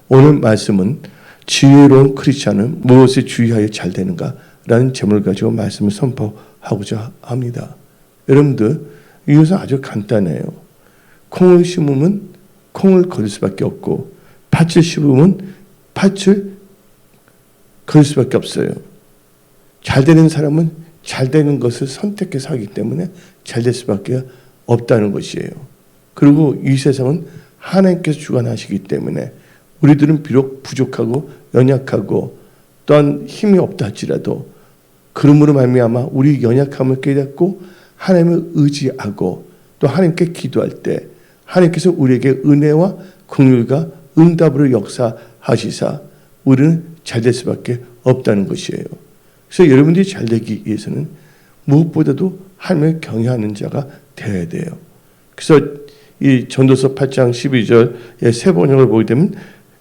오늘 말씀은 지혜로운 크리스찬은 무엇에 주의하여 잘 되는가라는 제목을 가지고 말씀을 선포하고자 합니다. 여러분들, 이것은 아주 간단해요. 콩을 심으면 콩을 거둘 수밖에 없고 팥을 심으면 팥을 거둘 수밖에 없어요. 잘 되는 사람은 잘 되는 것을 선택해서 하기 때문에 잘 될 수밖에 없다는 것이에요. 그리고 이 세상은 하나님께서 주관하시기 때문에 우리들은 비록 부족하고 연약하고 또한 힘이 없다 할지라도 그러므로 말미암아 우리 연약함을 깨닫고 하나님을 의지하고 또 하나님께 기도할 때 하나님께서 우리에게 은혜와 긍휼과 응답으로 역사하시사 우리는 잘 될 수밖에 없다는 것이에요. 그래서 여러분들이 잘 되기 위해서는 무엇보다도 하나님을 경외하는 자가 되어야 돼요. 그래서 이 전도서 8장 12절의 세 번역을 보게 되면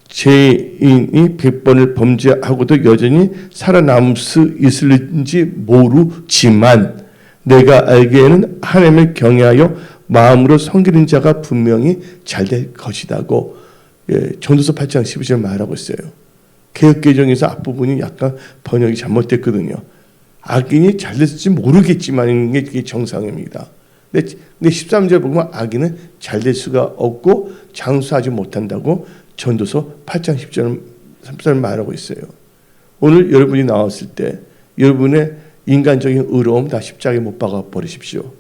죄인이 100번을 범죄하고도 여전히 살아남을 수 있을지 모르지만 내가 알기에는 하나님을 경외하여 마음으로 섬기는 자가 분명히 잘 될 것이라고 전도서 8장 12절 말하고 있어요. 개역개정에서 앞부분이 약간 번역이 잘못됐거든요. 악인이 잘 됐을지 모르겠지만 이게 정상입니다. 근데 13절 보면 악인은 잘 될 수가 없고 장수하지 못한다고 전도서 8장 10절 13절 말하고 있어요. 오늘 여러분이 나왔을 때 여러분의 인간적인 의로움 다 십자가에 못 박아 버리십시오.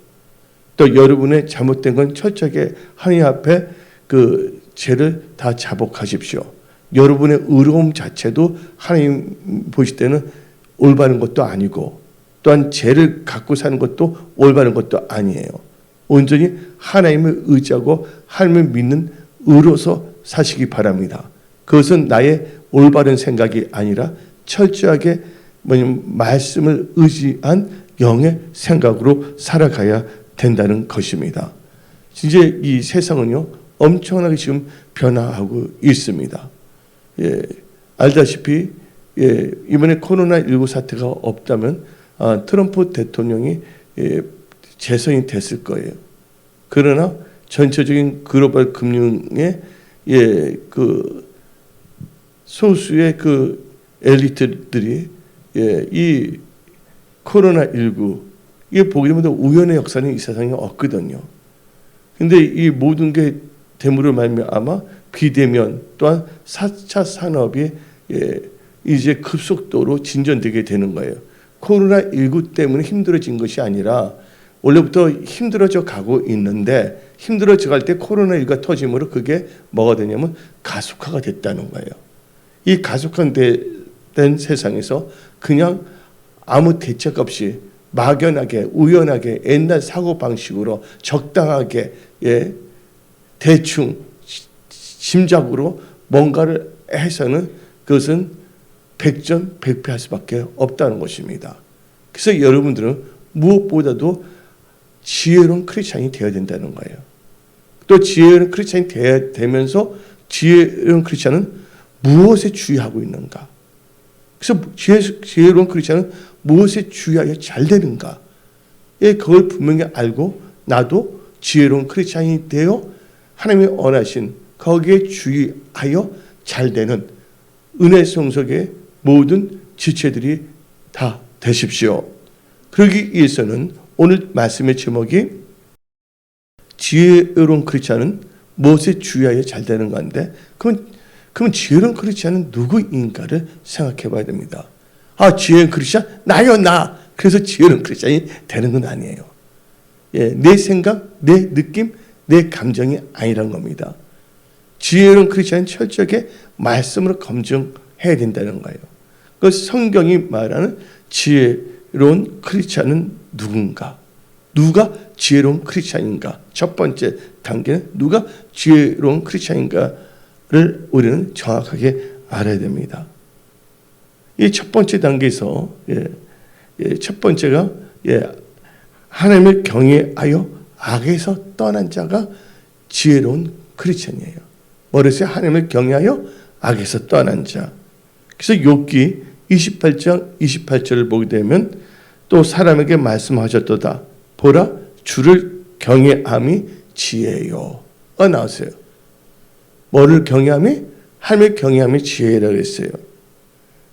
또 여러분의 잘못된 건 철저하게 하나님 앞에 그 죄를 다 자복하십시오. 여러분의 의로움 자체도 하나님 보실 때는 올바른 것도 아니고 또한 죄를 갖고 사는 것도 올바른 것도 아니에요. 온전히 하나님을 의지하고 하나님을 믿는 의로서 사시기 바랍니다. 그것은 나의 올바른 생각이 아니라 철저하게 말씀을 의지한 영의 생각으로 살아가야 된다는 것입니다. 이제 이 세상은요 엄청나게 지금 변화하고 있습니다. 알다시피 이번에 코로나19 사태가 없다면 트럼프 대통령이 재선이 됐을 거예요. 그러나 전체적인 글로벌 금융의 그 소수의 그 엘리트들이 이 코로나19 이게 보게 되면 우연의 역사는 이 세상에 없거든요. 근데 이 모든 게 됨으로 말미암아 비대면 또한 4차 산업이 이제 급속도로 진전되게 되는 거예요. 코로나19 때문에 힘들어진 것이 아니라 원래부터 힘들어져 가고 있는데 힘들어져 갈 때 코로나19가 터짐으로 그게 뭐가 되냐면 가속화가 됐다는 거예요. 이 가속화된 세상에서 그냥 아무 대책 없이 막연하게 우연하게 옛날 사고방식으로 적당하게 대충 짐작으로 뭔가를 해서는 그것은 백전백패할 수밖에 없다는 것입니다. 그래서 여러분들은 무엇보다도 지혜로운 크리스찬이 되어야 된다는 거예요. 또 지혜로운 크리스찬이 되면서 지혜로운 크리스찬은 무엇에 주의하고 있는가? 그래서 지혜로운 크리스찬은 무엇에 주의하여 잘 되는가? 그걸 분명히 알고 나도 지혜로운 크리스찬이 되어 하나님이 원하신 거기에 주의하여 잘 되는 은혜 성석의 모든 지체들이 다 되십시오. 그러기 위해서는 오늘 말씀의 제목이 지혜로운 크리스찬은 무엇에 주의하여 잘 되는 건데 그럼 지혜로운 크리스찬은 누구인가를 생각해 봐야 됩니다. 지혜로운 크리스찬? 나요 나. 그래서 지혜로운 크리스찬이 되는 건 아니에요. 내 생각, 내 느낌, 내 감정이 아니란 겁니다. 지혜로운 크리스찬은 철저하게 말씀으로 검증해야 된다는 거예요. 그 성경이 말하는 지혜로운 크리스찬은 누군가? 누가 지혜로운 크리스찬인가? 첫 번째 단계는 누가 지혜로운 크리스찬인가를 우리는 정확하게 알아야 됩니다. 이 첫 번째 단계에서 첫 번째가 하나님을 경외하여 악에서 떠난 자가 지혜로운 크리스찬이에요. 뭐랬어요? 하나님을 경외하여 악에서 떠난 자. 그래서 욥기 28장 28절을 보게 되면 또 사람에게 말씀하셨도다. 보라 주를 경외함이 지혜요. 나왔어요. 뭐를 경외함이? 하나님을 경외함이 지혜라고 했어요.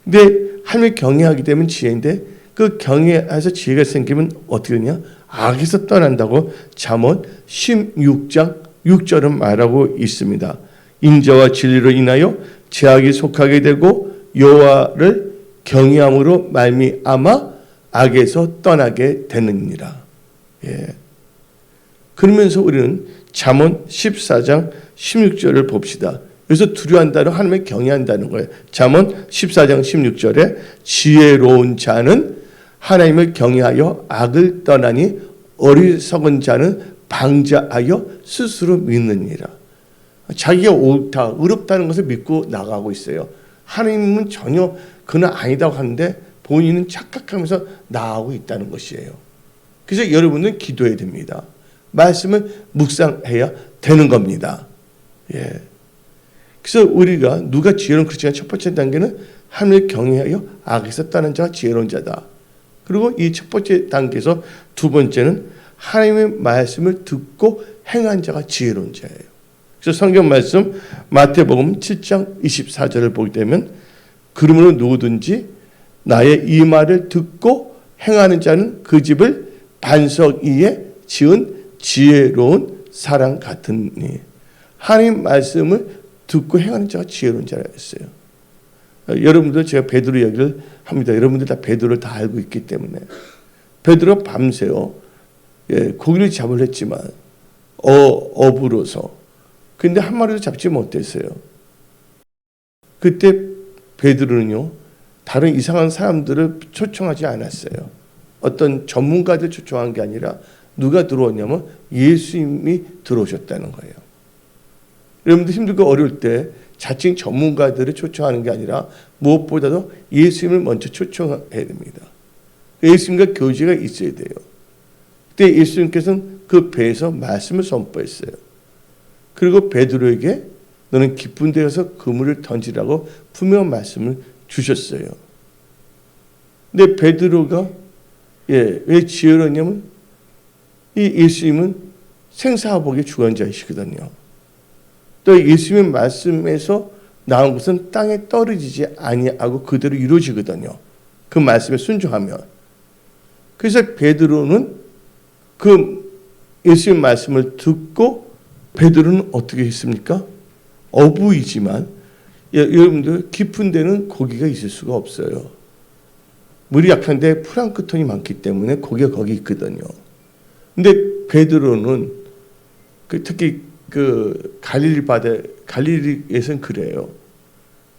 근데 하나님을 경외하게 되면 지혜인데 그 경외해서 지혜가 생기면 어떻게 되냐? 악에서 떠난다고 잠언 16장 6절은 말하고 있습니다. 인자와 진리로 인하여 죄악이 속하게 되고 여호와를 경외함으로 말미암아 악에서 떠나게 되느니라. 예. 그러면서 우리는 잠언 14장 16절을 봅시다. 여기서 두려워한다는 하나님을 경외한다는 거예요. 잠언 14장 16절에 지혜로운 자는 하나님을 경외하여 악을 떠나니 어리석은 자는 방자하여 스스로 믿느니라. 자기가 옳다, 의롭다는 것을 믿고 나가고 있어요. 하나님은 전혀 그는 아니다고 하는데 본인은 착각하면서 나아가고 있다는 것이에요. 그래서 여러분은 기도해야 됩니다. 말씀을 묵상해야 되는 겁니다. 예. 그래서 우리가 누가 지혜로운 크리스찬의 첫 번째 단계는 하나님을 경외하여 악에서 떠난 자가 지혜로운 자다. 그리고 이 첫 번째 단계에서 두 번째는 하나님의 말씀을 듣고 행한 자가 지혜로운 자예요. 그래서 성경 말씀 마태복음 7장 24절을 보게 되면 그러므로 누구든지 나의 이 말을 듣고 행하는 자는 그 집을 반석 위에 지은 지혜로운 사람 같으니 하나님 말씀을 듣고 행하는 자가 지혜로운 자라 했어요. 여러분들 제가 베드로 이야기를 합니다. 여러분들 다 베드로를 다 알고 있기 때문에 베드로 밤새워 고기를 잡으려 했지만 어부로서 근데 한 마리도 잡지 못했어요. 그때 베드로는요 다른 이상한 사람들을 초청하지 않았어요. 어떤 전문가들 초청한 게 아니라 누가 들어왔냐면 예수님이 들어오셨다는 거예요. 여러분들 힘들고 어려울 때 자칭 전문가들을 초청하는 게 아니라 무엇보다도 예수님을 먼저 초청해야 됩니다. 예수님과 교제가 있어야 돼요. 그때 예수님께서는 그 배에서 말씀을 선포했어요. 그리고 베드로에게 너는 깊은 데 가서 그물을 던지라고 분명한 말씀을 주셨어요. 근데 베드로가 왜 지혜로웠냐면 이 예수님은 생사화복의 주관자이시거든요. 또 예수님의 말씀에서 나온 것은 땅에 떨어지지 아니하고 그대로 이루어지거든요. 그 말씀에 순종하면. 그래서 베드로는 그 예수님의 말씀을 듣고 베드로는 어떻게 했습니까? 어부이지만 여러분들 깊은 데는 고기가 있을 수가 없어요. 물이 약한데 프랑크톤이 많기 때문에 고기가 거기 있거든요. 근데 베드로는 특히 그 갈릴리 바다 갈릴리에서는 그래요.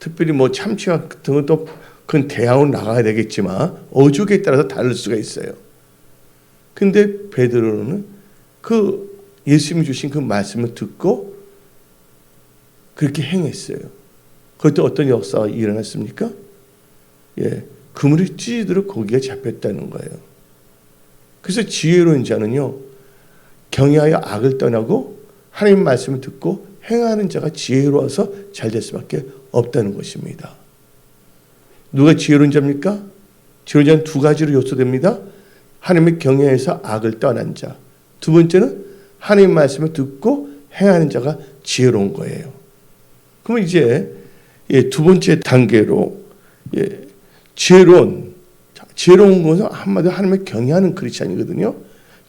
특별히 뭐 참치 같은 건 또 그건 대양으로 나가야 되겠지만 어족에 따라서 다를 수가 있어요. 근데 베드로는 그 예수님이 주신 그 말씀을 듣고 그렇게 행했어요. 그것도 어떤 역사가 일어났습니까? 그물이 찢어지도록 고기가 잡혔다는 거예요. 그래서 지혜로운 자는요 경외하여 악을 떠나고 하나님 말씀을 듣고 행하는 자가 지혜로워서 잘 될 수밖에 없다는 것입니다. 누가 지혜로운 자입니까? 지혜로운 자는 두 가지로 요소됩니다. 하나님의 경외해서 악을 떠난 자. 두 번째는 하나님 말씀을 듣고 행하는 자가 지혜로운 거예요. 그러면 이제 두 번째 단계로 지혜로운 것은 한마디로 하나님을 경외하는 크리스찬이거든요.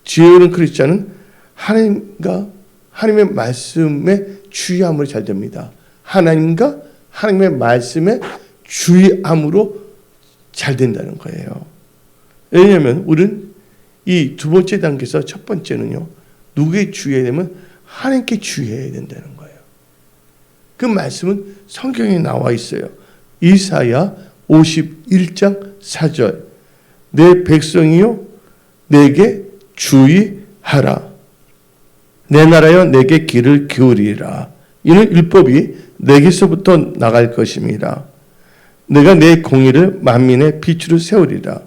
지혜로운 크리스찬은 하나님과 하나님의 말씀에 주의함으로 잘 됩니다. 하나님과 하나님의 말씀에 주의함으로 잘 된다는 거예요. 왜냐하면 우리는 이 두 번째 단계에서 첫 번째는요. 누구에 주의해야 되면 하나님께 주의해야 된다는 거예요. 그 말씀은 성경에 나와 있어요. 이사야 51장 4절 내 백성이요 내게 주의하라. 내 나라여 내게 귀를 기울이라. 이는 율법이 내게서부터 나갈 것임이라. 내가 내 공의를 만민의 빛으로 세우리라.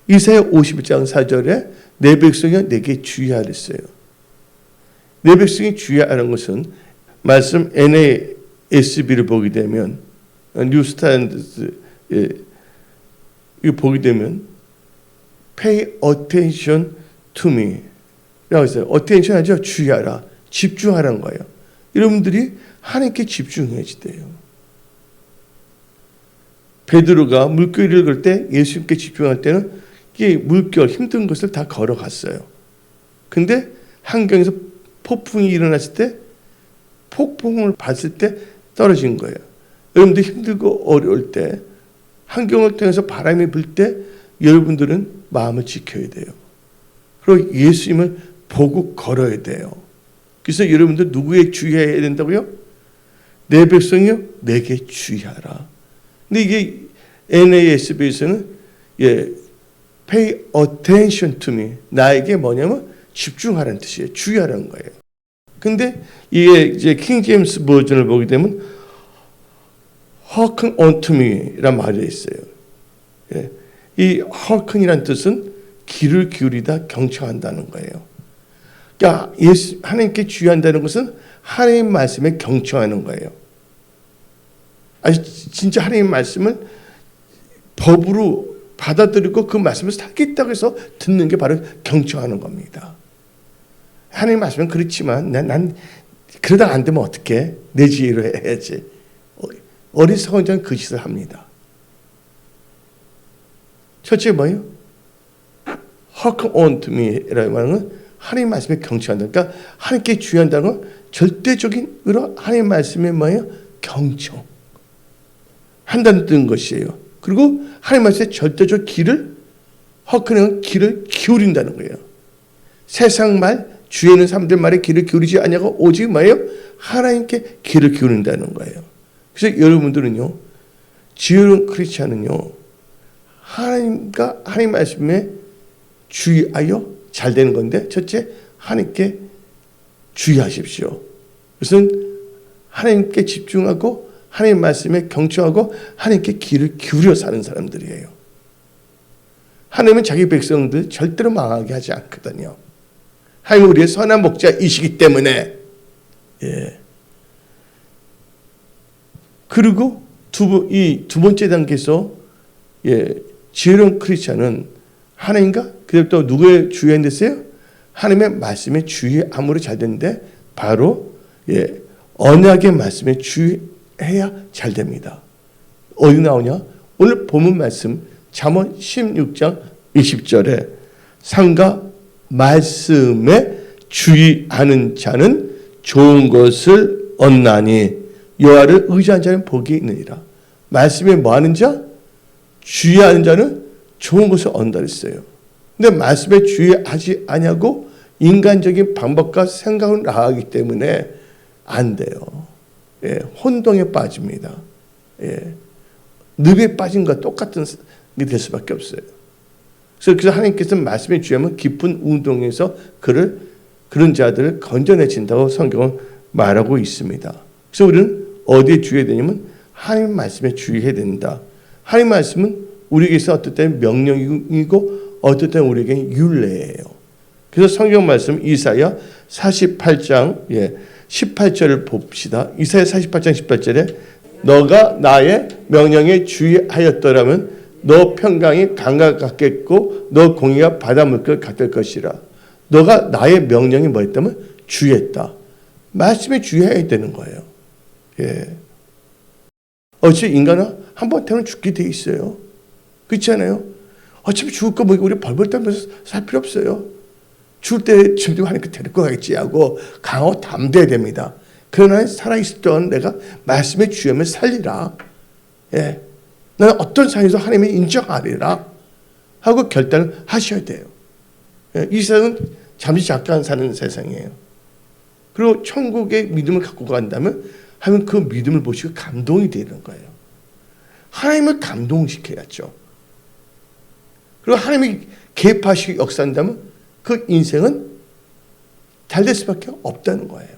이사야 51장 4절에 내 백성이여 내게 주의하랬어요. 내 백성이 주의하는 것은 말씀 NASB를 보게 되면 뉴스탠드 이거 보게 되면 pay attention to me 라고 했어요. attention 하죠. 주의하라. 집중하라는 거예요. 여러분들이 하나님께 집중해야 돼요. 베드로가 물결을 읽을 때 예수님께 집중할 때는 이게 물결 힘든 것을 다 걸어갔어요. 근데 한강에서 폭풍이 일어났을 때 폭풍을 봤을 때 떨어진 거예요. 여러분들 힘들고 어려울 때 환경을 통해서 바람이 불 때 여러분들은 마음을 지켜야 돼요. 그리고 예수님을 보고 걸어야 돼요. 그래서 여러분들 누구에 주의해야 된다고요? 내 백성이요 내게 주의하라. 근데 이게 NASB에서는 pay attention to me, 나에게 뭐냐면 집중하라는 뜻이에요. 주의하라는 거예요. 근데 이게 이제 킹 제임스 버전을 보게 되면 hearken unto me란 말이 있어요. 이 hearken이란 뜻은 귀를 기울이다, 경청한다는 거예요. 그러니까 하나님께 주의한다는 것은 하나님 말씀에 경청하는 거예요. 아니 진짜 하나님 말씀을 법으로 받아들이고 그 말씀을 살겠다고 해서 듣는 게 바로 경청하는 겁니다. 하나님 말씀은 그렇지만 난 그러다 안 되면 어떡해? 내 지혜로 해야지. 어리석은 자는 그 짓을 합니다. 첫째 뭐예요? Hearken unto me라는 말은 하나님 말씀에 경청한다. 그러니까 하나님께 주의한다는 건 절대적인 하나님 말씀에 뭐예요? 경청. 한다는 것이에요. 그리고 하나님 말씀에 절대적 귀를 hearken은 귀를 기울인다는 거예요. 세상 말, 주위에는 사람들 말에 귀를 기울이지 아니하고 오직 뭐예요? 하나님께 귀를 기울인다는 거예요. 그래서 여러분들은요, 지혜로운 크리스찬은요, 하나님과 하나님 말씀에 주의하여 잘 되는 건데, 첫째, 하나님께 주의하십시오. 그것은 하나님께 집중하고 하나님 말씀에 경청하고 하나님께 귀를 기울여 사는 사람들이에요. 하나님은 자기 백성들 절대로 망하게 하지 않거든요. 하나님은 우리의 선한 목자이시기 때문에. 그리고 이 두 번째 단계에서 지혜로운 크리스찬은 하나님과 그다음에 누구에 주의한댔어요? 하나님의 말씀에 주의함으로 잘 되는데 바로 언약의 말씀에 주의해야 잘 됩니다. 어디 나오냐? 오늘 본문 말씀 잠언 16장 20절에 상가 말씀에 주의하는 자는 좋은 것을 얻나니 여호와를 의지하는 자는 복이 있느니라. 말씀에 뭐하는 자? 주의하는 자는 좋은 것을 얻는다 그랬어요. 근데 말씀에 주의하지 아니하고 인간적인 방법과 생각을 나가기 때문에 안 돼요. 혼동에 빠집니다. 늪에 빠진 것과 똑같은 게 될 수밖에 없어요. 그래서 하나님께서는 말씀에 주의하면 깊은 운동에서 그런 자들을 건져내신다고 성경은 말하고 있습니다. 그래서 우리는 어디에 주의해야 되냐면 하나님 말씀에 주의해야 된다. 하나님 말씀은 우리에게서 어떨 때는 명령이고 어떨 때는 우리에게 율례예요. 그래서 성경 말씀 이사야 48장 18절을 봅시다. 이사야 48장 18절에 너가 나의 명령에 주의하였더라면 너 평강이 강과 같겠고 너 공의가 바다 물결 같을 것이라. 너가 나의 명령이 뭐였다면 주의했다. 말씀에 주의해야 되는 거예요. 어차피 인간은 한 번 태우면 죽게 돼 있어요. 그렇지 않아요? 어차피 죽을 거 뭐 우리 벌벌 떨면서 살 필요 없어요. 죽을 때쯤 하니까 데리고 가겠지 하고 강하고 담대해야 됩니다. 그러나 살아있을 동안 내가 말씀에 주의하면 살리라. 나는 어떤 상황에서 하나님을 인정하리라 하고 결단을 하셔야 돼요. 이 세상은 잠시 잠깐 사는 세상이에요. 그리고 천국의 믿음을 갖고 간다면 하면 그 믿음을 보시고 감동이 되는 거예요. 하나님을 감동시켜야죠. 그리고 하나님이 개입하시고 역사한다면 그 인생은 잘 될 수밖에 없다는 거예요.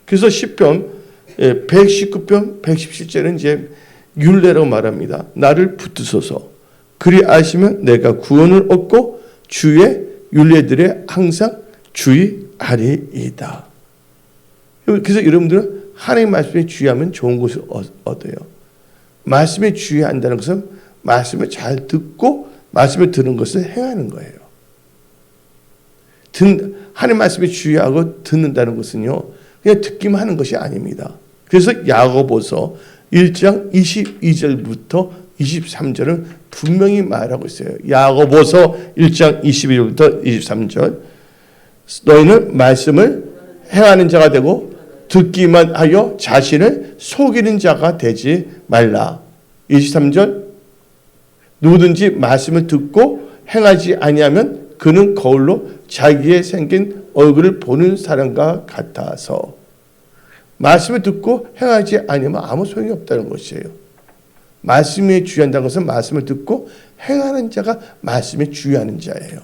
그래서 시편 119편 117절은 이제 율례라고 말합니다. 나를 붙드소서. 그리하시면 내가 구원을 얻고 주의 율례들에 항상 주의하리이다. 그래서 여러분들은 하나님 말씀에 주의하면 좋은 것을 얻어요. 말씀에 주의한다는 것은 말씀을 잘 듣고 말씀을 들은 것을 행하는 거예요. 하나님 말씀에 주의하고 듣는다는 것은요, 그냥 듣기만 하는 것이 아닙니다. 그래서 야고보서 1장 22절부터 23절은 분명히 말하고 있어요. 야고보서 1장 22절부터 23절. 너희는 말씀을 행하는 자가 되고 듣기만 하여 자신을 속이는 자가 되지 말라. 23절. 누구든지 말씀을 듣고 행하지 아니하면 그는 거울로 자기의 생긴 얼굴을 보는 사람과 같아서. 말씀을 듣고 행하지 아니하면 아무 소용이 없다는 것이에요. 말씀에 주의한다는 것은 말씀을 듣고 행하는 자가 말씀에 주의하는 자예요.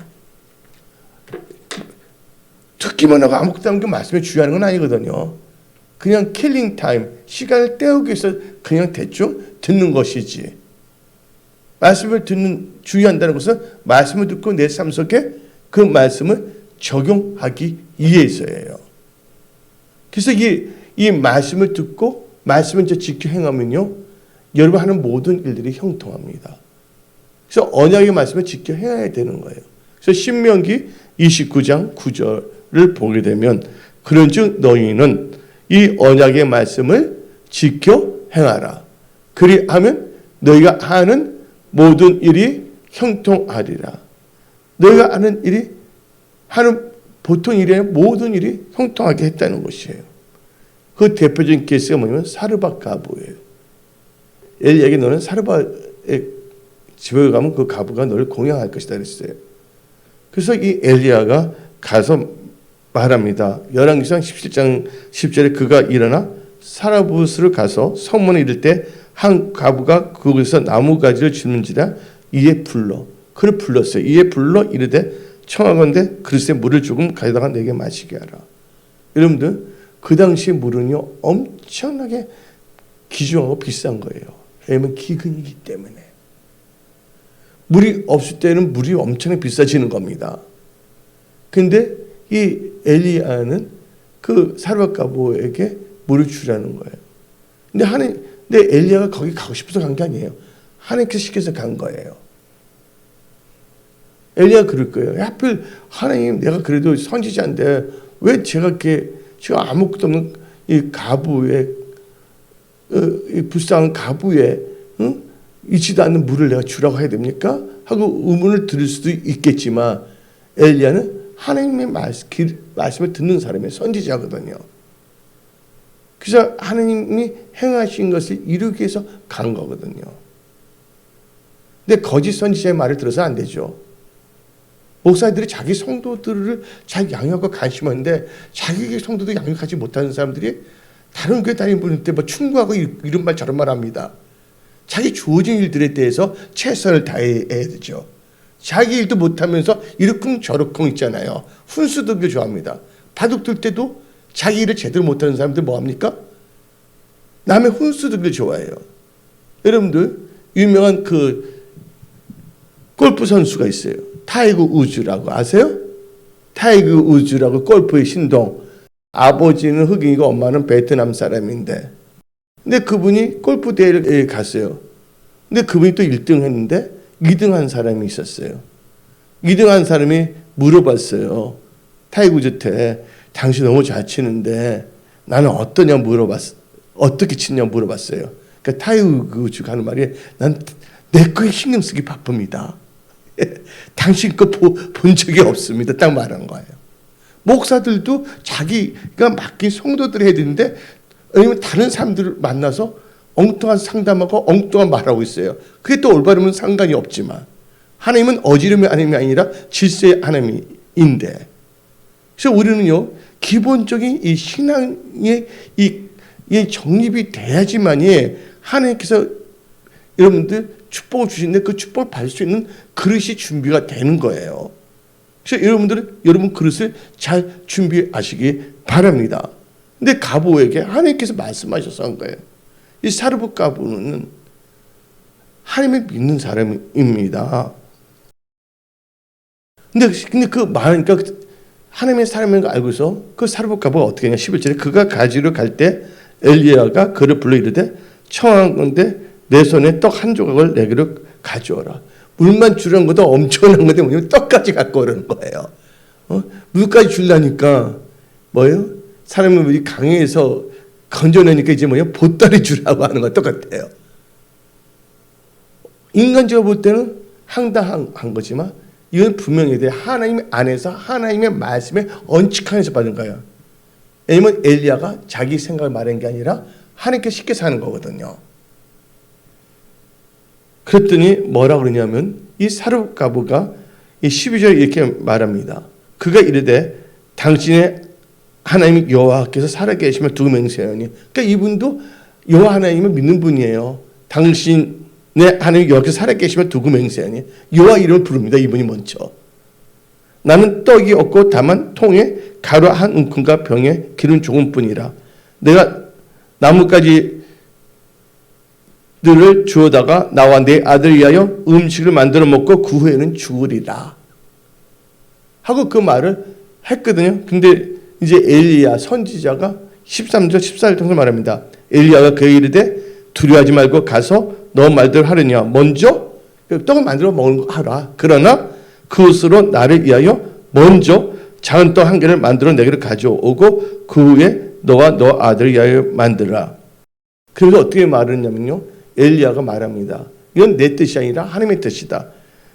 듣기만 하고 아무것도 안 하고 말씀에 주의하는 건 아니거든요. 그냥 킬링 타임, 시간을 때우기 위해서 그냥 대충 듣는 것이지. 말씀을 주의한다는 것은 말씀을 듣고 내 삶 속에 그 말씀을 적용하기 위해서예요. 그래서 이 말씀을 듣고 말씀을 지켜 행하면요, 여러분 하는 모든 일들이 형통합니다. 그래서 언약의 말씀을 지켜 행해야 되는 거예요. 그래서 신명기 29장 9절을 보게 되면 그런즉 너희는 이 언약의 말씀을 지켜 행하라. 그리하면 너희가 하는 모든 일이 형통하리라. 너희가 하는 보통 일이 아니라 모든 일이 형통하게 했다는 것이에요. 그 대표적인 케이스가 뭐냐면 사르밧 가부예요. 엘리야에게 너는 사르밧의 집에 가면 그 가부가 너를 공양할 것이다 그랬어요. 그래서 이 엘리야가 가서 말합니다. 열왕기상 17장 10절에 그가 일어나 사르밧을 가서 성문에 이를 때 한 가부가 그곳에서 나무가지를 줍는지라 이에 불러. 그를 불렀어요. 이에 불러 이르되 청하건대 그릇에 물을 조금 가져다가 내게 마시게 하라. 여러분들 그 당시 물은요 엄청나게 귀중하고 비싼 거예요. 왜냐하면 기근이기 때문에. 물이 없을 때는 물이 엄청나게 비싸지는 겁니다. 근데 이 엘리야는 그 사르밧 가부에게 물을 주라는 거예요. 근데 엘리야가 거기 가고 싶어서 간 게 아니에요. 하나님께서 시켜서 간 거예요. 엘리야가 그럴 거예요. 하필 하나님 내가 그래도 선지자인데 왜 제가 아무것도 없는 이 가부에 이 불쌍한 가부에 있지도 않는 물을 내가 주라고 해야 됩니까? 하고 의문을 들을 수도 있겠지만 엘리야는 하나님의 말씀을 듣는 사람의 선지자거든요. 그래서 하나님이 행하신 것을 이루기 위해서 간 거거든요. 근데 거짓 선지자의 말을 들어서 안 되죠. 목사들이 자기 성도들을 잘 양육하고 관심하는데 자기 성도도 양육하지 못하는 사람들이 다른 교회 다니는 분한테 뭐 충고하고 이런 말 저런 말 합니다. 자기 주어진 일들에 대해서 최선을 다해야 되죠. 자기 일도 못하면서 이러쿵저러쿵 있잖아요. 훈수 두기 좋아합니다. 바둑 둘 때도 자기 일을 제대로 못하는 사람들 뭐합니까? 남의 훈수 두기를 좋아해요. 여러분들 유명한 그 골프 선수가 있어요. 타이거 우즈라고 아세요? 타이거 우즈라고 골프의 신동. 아버지는 흑인이고 엄마는 베트남 사람인데 근데 그분이 골프 대회에 갔어요. 근데 그분이 또 1등 했는데 2등 한 사람이 있었어요. 2등 한 사람이 물어봤어요. 타이거 우즈한테 당신 너무 잘 치는데 나는 어떠냐 물어봤어. 어떻게 치냐 물어봤어요. 그러니까 타이거 우즈가 하는 말이 난 내 거에 신경 쓰기 바쁩니다. 당신 거 본 적이 없습니다. 딱 말한 거예요. 목사들도 자기가 맡긴 성도들을 해야 되는데 아니면 다른 사람들을 만나서 엉뚱한 상담하고 엉뚱한 말하고 있어요. 그게 또 올바르면 상관이 없지만 하나님은 어지름의 하나님이 아니라 질서의 하나님인데 그래서 우리는요 기본적인 이 신앙의 이 정립이 돼야지만이 하나님께서 여러분들 축복을 주시는데 그 축복을 받을 수 있는 그릇이 준비가 되는 거예요. 그래서 여러분들은 여러분 그릇을 잘 준비하시기 바랍니다. 근데 가부에게 하나님께서 말씀하셔서 한 거예요. 이 사르밧 가부는 하나님을 믿는 사람입니다. 근데 그 말하니까 하나님의 사람인 걸 알고서 그 사르밧 가부가 어떻게 했냐 11절에 그가 가지러 갈 때 엘리야가 그를 불러 이르되 청한 건데 내 손에 떡 한 조각을 내게로 가져오라. 물만 주려는 것도 엄청난 건데 뭐냐면 떡까지 갖고 오라는 거예요. 물까지 주려니까 뭐예요? 사람은 우리 강에서 건져내니까 이제 뭐냐, 보따리 주라고 하는 거 똑같아요. 인간적으로 볼 때는 황당한 거지만 이건 분명히 하나님 안에서 하나님의 말씀에 언칙하면서 받은 거예요. 왜냐면 엘리야가 자기 생각을 말한 게 아니라 하나님께 쉽게 사는 거거든요. 그랬더니 뭐라 그러냐면 이 사르밧가브가 이 12절에 이렇게 말합니다. 그가 이르되 당신의 하나님 여호와께서 살아계시며 두고 맹세하니. 그러니까 이분도 여호와 하나님을 믿는 분이에요. 당신의 하나님 여호와께서 살아계시며 두고 맹세하니. 여호와 이름을 부릅니다. 이분이 먼저. 나는 떡이 없고 다만 통에 가루 한 움큼과 병에 기름 조금뿐이라. 내가 나뭇가지들을 주워다가 나와 내 아들 위하여 음식을 만들어 먹고 그 후에는 죽으리라 하고 그 말을 했거든요. 근데 이제 엘리야 선지자가 13절 14절 통해서 말합니다. 엘리야가 그에게 이르되 두려워하지 말고 가서 너 말대로 하느냐. 먼저 떡을 만들어 먹는 거 하라. 그러나 그것으로 나를 위하여 먼저 작은 떡 한 개를 만들어 내게로 가져오고 그 후에 너와 너 아들을 위하여 만들라. 그래서 어떻게 말했냐면요. 엘리야가 말합니다. 이건 내 뜻이 아니라 하나님의 뜻이다.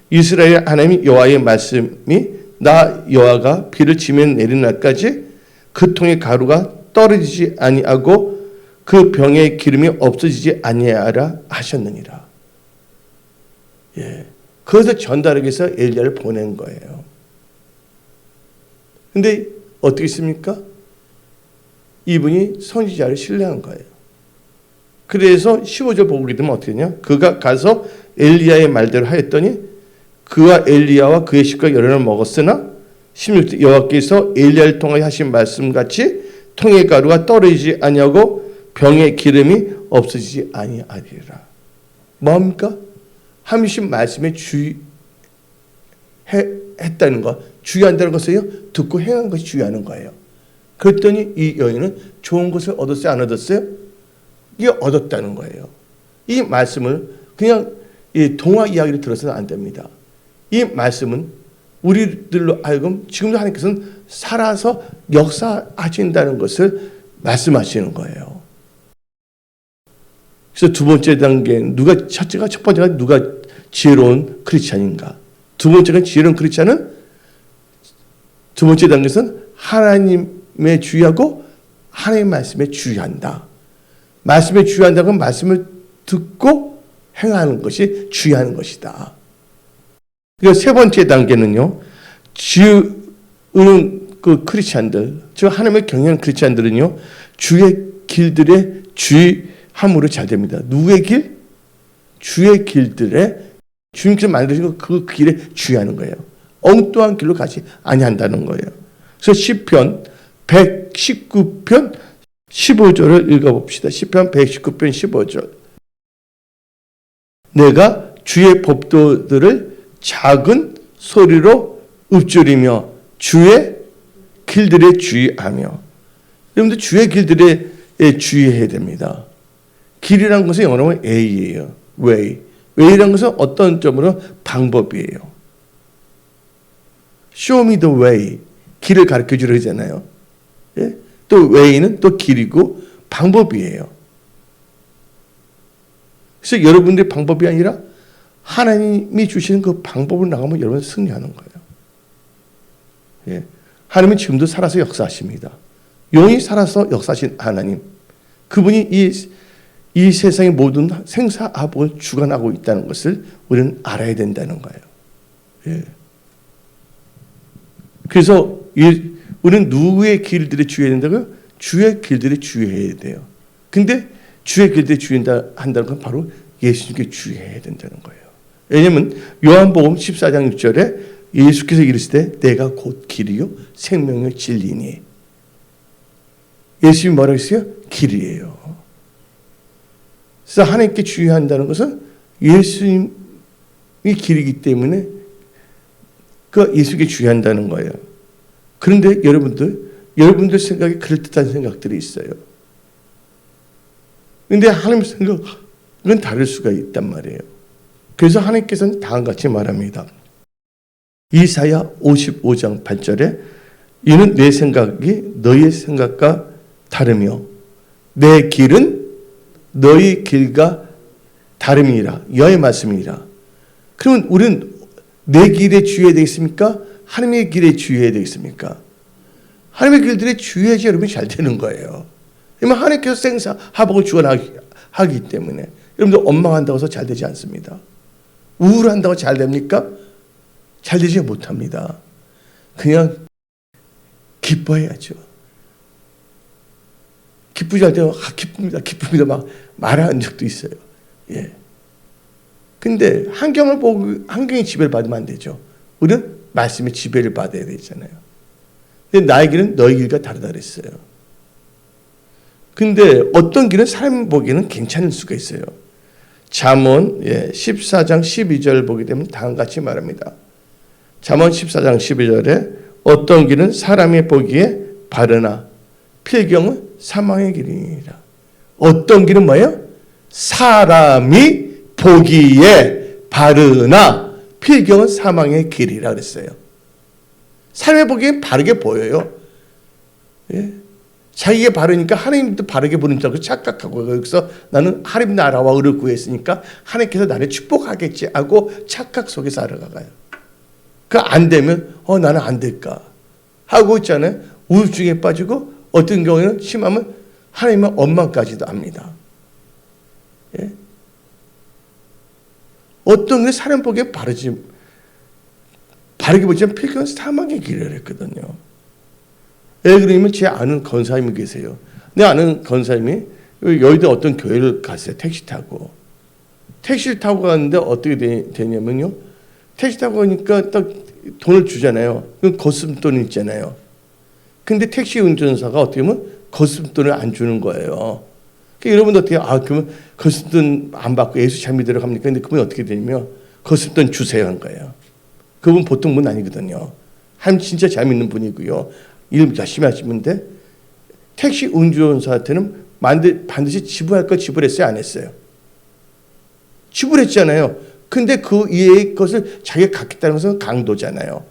이스라엘 하나님 여호와의 말씀이 나 여호와가 비를 치면 내리는 날까지 그 통의 가루가 떨어지지 아니하고 그 병의 기름이 없어지지 아니하라 하셨느니라. 예. 그것을 전달하기 위해서 엘리야를 보낸 거예요. 근데 어떻게 했습니까? 이분이 선지자를 신뢰한 거예요. 그래서 15절 보게 되면 어떻게 되냐? 그가 가서 엘리야의 말대로 하였더니 그와 엘리야와 그의 식구가 여러 날 먹었으나 16절 여호와께서 엘리야를 통하여 하신 말씀같이 통의 가루가 떨어지지 아니하고 병의 기름이 없어지지 아니하리라. 뭡니까? 하신 말씀에 했다는 거, 주의한다는 것을요, 듣고 행한 것이 주의하는 거예요. 그랬더니 이 여인은 좋은 것을 얻었어요, 안 얻었어요? 이게 얻었다는 거예요. 이 말씀을 그냥 이 동화 이야기를 들어서는 안 됩니다. 이 말씀은 우리들로 하여금 지금도 하나님께서는 살아서 역사하신다는 것을 말씀하시는 거예요. 그래서 두 번째 단계, 첫 번째가 누가 지혜로운 크리스찬인가? 두 번째가 지혜로운 크리스찬은 두 번째 단계에서는 하나님에 주의하고 하나님의 말씀에 주의한다. 말씀에 주의한다는 건 말씀을 듣고 행하는 것이 주의하는 것이다. 그러니까 세 번째 단계는요. 지혜로운 그 크리스찬들, 즉 하나님을 경외하는 크리스찬들은요. 주의 길들에 주의함으로 잘 됩니다. 누구의 길? 주의 길들에 주님께서 만드신 그 길에 주의하는 거예요. 엉뚱한 길로 가지 아니한다는 거예요. 그래서 시편 119편 15절을 읽어봅시다. 시편 119편 15절. 내가 주의 법도들을 작은 소리로 읊조리며 주의 길들에 주의하며. 여러분들 주의 길들에 주의해야 됩니다. 길이라는 것은 영어로 A예요. way. way라는 것은 어떤 점으로 방법이에요. show me the way. 길을 가르쳐 주려 하잖아요. 예? 또 way는 또 길이고 방법이에요. 그래서 여러분들의 방법이 아니라 하나님이 주시는 그 방법을 나가면 여러분 승리하는 거예요. 예. 하나님은 지금도 살아서 역사하십니다. 영이 살아서 역사하신 하나님. 그분이 이 세상의 모든 생사화복을 주관하고 있다는 것을 우리는 알아야 된다는 거예요. 예. 그래서 우리는 누구의 길들에 주의해야 된다고요? 주의 길들에 주의해야 돼요. 근데 주의 길들에 주의한다는 건 바로 예수님께 주의해야 된다는 거예요. 왜냐하면 요한복음 14장 6절에 예수께서 이르시되 내가 곧 길이요 생명의 진리니. 예수님이 뭐라고 했어요? 길이에요. 그래서 하나님께 주의한다는 것은 예수님이 길이기 때문에 그 예수께 주의한다는 거예요. 그런데 여러분들 생각에 그럴듯한 생각들이 있어요. 그런데 하나님 생각은 다를 수가 있단 말이에요. 그래서 하나님께서는 다음과 같이 말합니다. 이사야 55장 8절에 이는 내 생각이 너의 생각과 다르며 내 길은 너희 길과 다름이니라. 여호와의 말씀이니라. 그러면 우리는 내 길에 주의해야 되겠습니까? 하나님의 길에 주의해야 되겠습니까? 하나님의 길들에 주의해야지 여러분이 잘 되는 거예요. 왜냐하면 하나님께서 생사하복을 주관하기 때문에 여러분들 원망한다고 해서 잘 되지 않습니다. 우울한다고 잘 됩니까? 잘 되지 못합니다. 그냥 기뻐해야죠. 기쁘지 않을 때 기쁩니다 막 말하는 적도 있어요. 예. 근데 환경이 지배를 받으면 안 되죠. 우리는 말씀의 지배를 받아야 되잖아요. 근데 나의 길은 너희 길과 다르다 그랬어요. 근데 어떤 길은 사람 보기에는 괜찮을 수가 있어요. 잠언 14장 12절 보게 되면 다음과 같이 말합니다. 잠언 14장 12절에 어떤 길은 사람이 보기에 바르나 필경은 사망의 길이니라. 어떤 길은 뭐예요? 사람이 보기에 바르나 필경은 사망의 길이라 그랬어요. 사람이 보기엔 바르게 보여요. 예? 자기가 바르니까 하나님도 바르게 보는 줄 알고 착각하고 여기서 나는 하나님 나라와 의를 구했으니까 하나님께서 나를 축복하겠지 하고 착각 속에 살아가요. 그 안 되면 나는 안 될까 하고 있잖아요. 우울증에 빠지고 어떤 경우에는 심하면 하나님의 원망까지도 합니다. 예? 어떤 게 사람 보기에 바르게 보지만 필경은 사망의 길을 했거든요. 예, 그러면 제 아는 권사님이 계세요. 내 아는 권사님이 여의도 어떤 교회를 갔어요. 택시를 타고 갔는데 어떻게 되냐면요. 택시 타고 가니까 딱 돈을 주잖아요. 그 거스름돈 있잖아요. 근데 택시 운전사가 어떻게 보면 거스름돈을 안 주는 거예요. 그러니까 여러분도 어떻게 그러면 거스름돈 안 받고 예수 잘 믿으러 갑니까? 근데 그분이 어떻게 되냐면 거스름돈 주세요 한 거예요. 그분 보통 분 아니거든요. 하나님 진짜 잘 믿는 분이고요. 일 열심히 하시는데 택시 운전사한테는 반드시 지불할 걸 지불했어요? 안 했어요? 지불했잖아요. 근데 그 이의 것을 자기가 갖겠다는 것은 강도잖아요.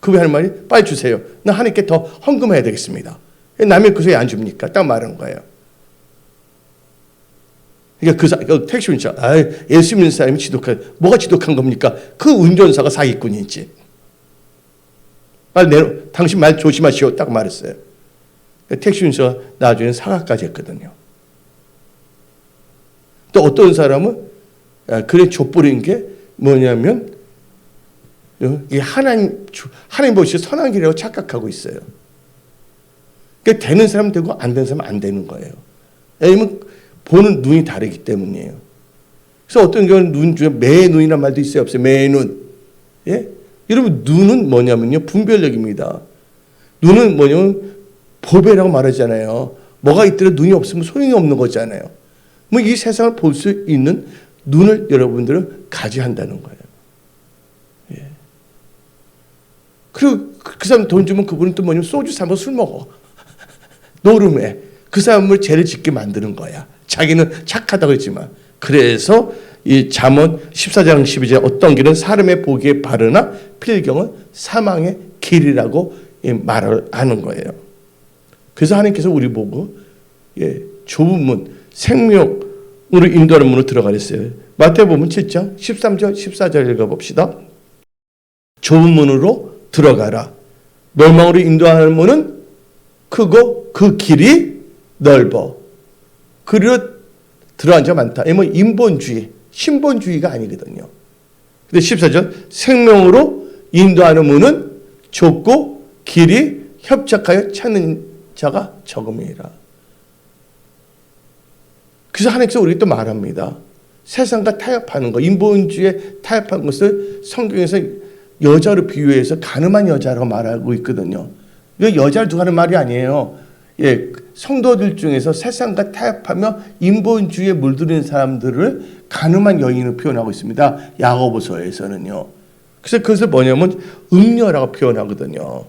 그분이 하는 말이 빨리 주세요. 나 하나님께 더 헌금해야 되겠습니다. 남의 그소에 안 줍니까? 딱 말한 거예요. 그러니까 그 택시 운전사, 예수 믿는 사람이 뭐가 지독한 겁니까? 그 운전사가 사기꾼이지. 당신 말 조심하시오. 딱 말했어요. 택시 운전사가 나중에 사과까지 했거든요. 또 어떤 사람은 그래 족보린 게 뭐냐면 하나님 보시고 선한 길이라고 착각하고 있어요. 그러니까 되는 사람 되고 안 되는 사람 안 되는 거예요. 왜냐면 보는 눈이 다르기 때문이에요. 그래서 어떤 경우는 눈 중에 매의 눈이라는 말도 있어요. 없어요? 매의 눈. 예? 여러분 눈은 뭐냐면요. 분별력입니다. 눈은 뭐냐면 보배라고 말하잖아요. 뭐가 있더라도 눈이 없으면 소용이 없는 거잖아요. 뭐 이 세상을 볼 수 있는 눈을 여러분들은 가져야 한다는 거예요. 예. 그리고 그 사람 돈 주면 그분은 또 뭐냐면 소주 사면 술 먹어. 노름에. 그 사람을 죄를 짓게 만드는 거야. 자기는 착하다고 했지만. 그래서 이 잠언 14장 12절 어떤 길은 사람의 보기에 바르나 필경은 사망의 길이라고 말을 하는 거예요. 그래서 하나님께서 우리 보고 좁은 문, 생명으로 인도하는 문으로 들어가랬어요. 마태복음 7장 13절 14절 읽어봅시다. 좁은 문으로 들어가라. 멸망으로 인도하는 문은 크고 그 길이 넓어. 그리로 들어간 자 많다. 왜냐면 인본주의, 신본주의가 아니거든요. 근데 14절 생명으로 인도하는 문은 좁고 길이 협착하여 찾는 자가 적음이라. 그래서 하나님께서 우리에게 또 말합니다. 세상과 타협하는 것, 인본주의에 타협한 것을 성경에서 여자로 비유해서 가늠한 여자라고 말하고 있거든요. 이거 여자를 두고 하는 말이 아니에요. 성도들 중에서 세상과 타협하며 인본주의에 물들이는 사람들을 가늠한 여인으로 표현하고 있습니다. 야고보서에서는요. 그래서 그것을 뭐냐면 음녀라고 표현하거든요.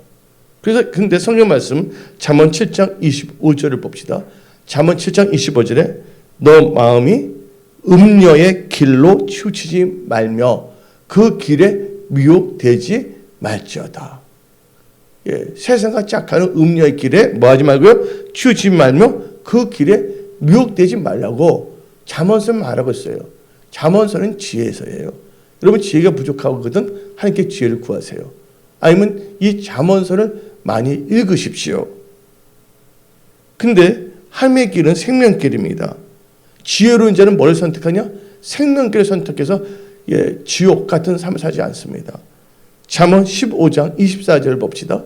그래서 근데 성경 말씀 잠언 7장 25절을 봅시다. 잠언 7장 25절에 너 마음이 음녀의 길로 치우치지 말며 그 길에 미혹되지 말지어다. 세상과 짝하는 음녀의 길에 뭐하지 말고요. 치우치지 말며 그 길에 미혹되지 말라고 잠언서는 말하고 있어요. 잠언서는 지혜서예요. 여러분 지혜가 부족하거든 하나님께 지혜를 구하세요. 아니면 이 잠언서를 많이 읽으십시오. 근데 하나님의 길은 생명길입니다. 지혜로운 자는 뭘 선택하냐? 생명길을 선택해서 지옥 같은 삶을 살지 않습니다. 잠언 15장 24절 봅시다.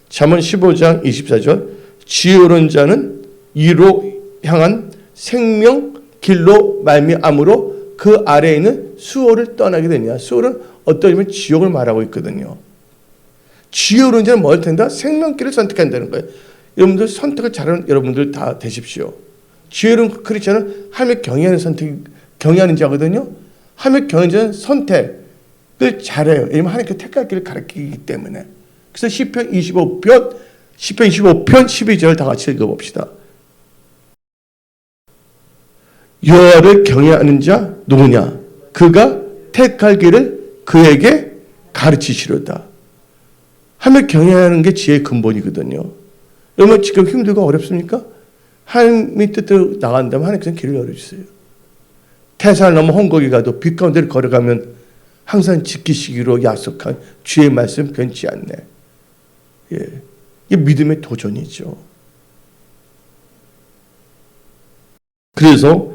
잠언 15장 24절 지혜로운 자는 이로 향한 생명길로 말미암으로 그 아래에 있는 수호를 떠나게 되냐. 수호는 어떤 의미면 지옥을 말하고 있거든요. 지혜로운 자는 뭘 텐다? 생명길을 선택한다는 거예요. 여러분들 선택을 잘하는 여러분들 다 되십시오. 지혜로운 크리스천은 하나님을 경외하는 자거든요. 하나님을 경외하는 자는 선택을 잘해요. 왜냐하면 하나님께 택할 길을 가르치기 때문에. 그래서 시편 25편 12절 다 같이 읽어봅시다. 여호와를 경외하는 자 누구냐? 그가 택할 길을 그에게 가르치시로다. 하나님을 경외하는 게 지혜의 근본이거든요. 여러분 지금 힘들고 어렵습니까? 하나님의 뜻대로 나간다면 하나님께서 길을 열어주세요. 태산을 넘어 홍곡에 가도 빛 가운데를 걸어가면 항상 지키시기로 약속한 주의 말씀 변치 않네. 이게 믿음의 도전이죠. 그래서